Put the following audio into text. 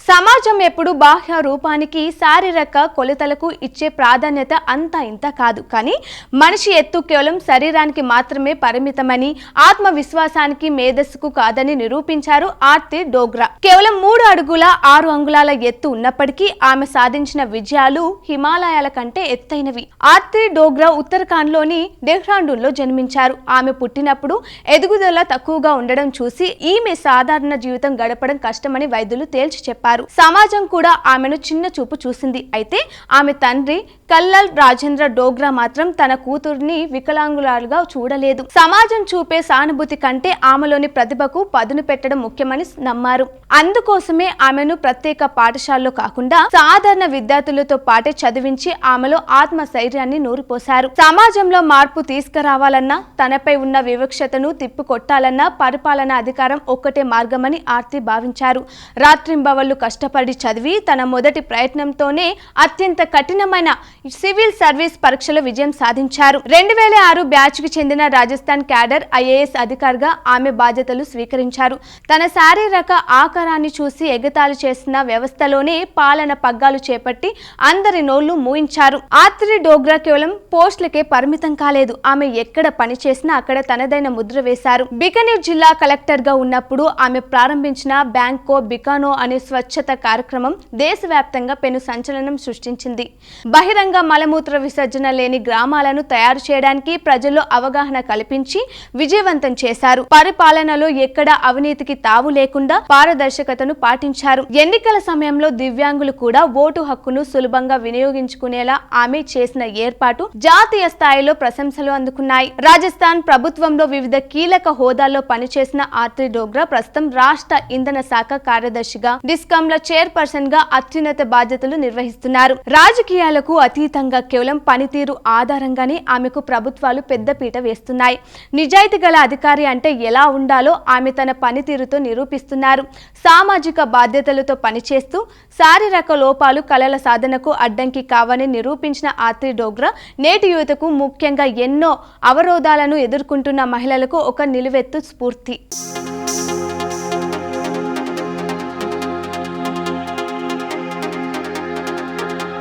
సమాజం ఎప్పుడు బాహ్య రూపానికి శారీరక కొలతలకు ఇచ్చే ప్రాధాన్యత అంతా ఇంత కాదు. కానీ మనిషి ఎత్తు కేవలం శరీరానికి మాత్రమే పరిమితమని, ఆత్మవిశ్వాసానికి మేధస్సుకు కాదని నిరూపించారు ఆర్తి డోగ్రా. కేవలం 3 అడుగుల 6 అంగుళాల ఎత్తు ఉన్నప్పటికీ ఆమె సాధించిన విజయాలు హిమాలయాల కంటే ఎత్తైనవి. ఆర్తి డోగ్రా ఉత్తరాఖండ్లోని డెహ్రాడూన్లో జన్మించారు. ఆమె పుట్టినప్పుడు ఎదుగుదల తక్కువగా ఉండడం చూసి ఈమె సాధారణ జీవితం గడపడం కష్టమని వైద్యులు తేల్చి చెప్పారు. సమాజం కూడా ఆమెను చిన్న చూపు చూసింది. అయితే ఆమె తండ్రి కల్లల్ రాజేంద్ర డోగ్రా మాత్రం తన కూతుర్ని వికలాంగురాలుగా చూడలేదు. సమాజం చూపే సానుభూతి కంటే ఆమెలోని ప్రతిభకు పదును పెట్టడం ముఖ్యమని నమ్మారు. అందుకోసమే ఆమెను ప్రత్యేక పాఠశాలలో కాకుండా సాధారణ విద్యార్థులతో పాటే చదివించి ఆమెలో ఆత్మస్థైర్యాన్ని నూరిపోశారు. సమాజంలో మార్పు తీసుకురావాలన్నా, తనపై ఉన్న వివక్షతను తిప్పికొట్టాలన్నా పరిపాలనా అధికారం ఒక్కటే మార్గమని ఆర్తి భావించారు. రాత్రింబవళ్లు కష్టపడి చదివి తన మొదటి ప్రయత్నంతోనే అత్యంత కఠినమైన సివిల్ సర్వీస్ పరీక్షలో విజయం సాధించారు. 2006 బ్యాచ్ కి చెందిన రాజస్థాన్ క్యాడర్ IAS అధికారిగా ఆమె బాధ్యతలు స్వీకరించారు. తన శారీరక ఆకారాన్ని చూసి ఎగతాళి చేసిన వ్యవస్థలోనే పాలన పగ్గాలు చేపట్టి అందరి నోళ్లు మూయించారు. ఆర్తి డోగ్రా కేవలం పోస్టులకే పరిమితం కాలేదు. ఆమె ఎక్కడ పనిచేసినా అక్కడ తనదైన ముద్ర వేశారు. బికనీర్ జిల్లా కలెక్టర్ గా ఉన్నప్పుడు ఆమె ప్రారంభించిన బ్యాంకో బికానో అనే స్వచ్ఛత కార్యక్రమం దేశవ్యాప్తంగా పెను సంచలనం సృష్టించింది. బహిరంగ మలమూత్ర విసర్జన లేని గ్రామాలను తయారు చేయడానికి ప్రజల్లో అవగాహన కల్పించి విజయవంతం చేశారు. పరిపాలనలో ఎక్కడ అవినీతికి తావు లేకుండా పారదర్శకతను పాటించారు. ఎన్నికల సమయంలో దివ్యాంగులు కూడా ఓటు హక్కును సులభంగా వినియోగించుకునేలా ఆమె చేసిన ఏర్పాటు జాతీయ స్థాయిలో ప్రశంసలు అందుకున్నాయి. రాజస్థాన్ ప్రభుత్వంలో వివిధ కీలక హోదాల్లో పనిచేసిన ఆర్తి డోగ్రా ప్రస్తుతం రాష్ట్ర ఇంధన శాఖ కార్యదర్శిగా, డిస్కాంల చైర్పర్సన్ గా అత్యున్నత బాధ్యతలు నిర్వహిస్తున్నారు. రాజకీయాలకు అతీతంగా కేవలం పనితీరు ఆధారంగానే ఆమెకు ప్రభుత్వాలు పెద్దపీట వేస్తున్నాయి. నిజాయితీ గల అధికారి అంటే ఎలా ఉండాలో ఆమె తన పనితీరుతో నిరూపిస్తున్నారు. సామాజిక బాధ్యతలతో పనిచేస్తూ శారీరక లోపాలు కళల సాధనకు అడ్డంకి కావని నిరూపించిన ఆర్తి డోగ్రా నేటి యువతకు, ముఖ్యంగా ఎన్నో అవరోధాలను ఎదుర్కొంటున్న మహిళలకు ఒక నిలువెత్తు స్ఫూర్తి.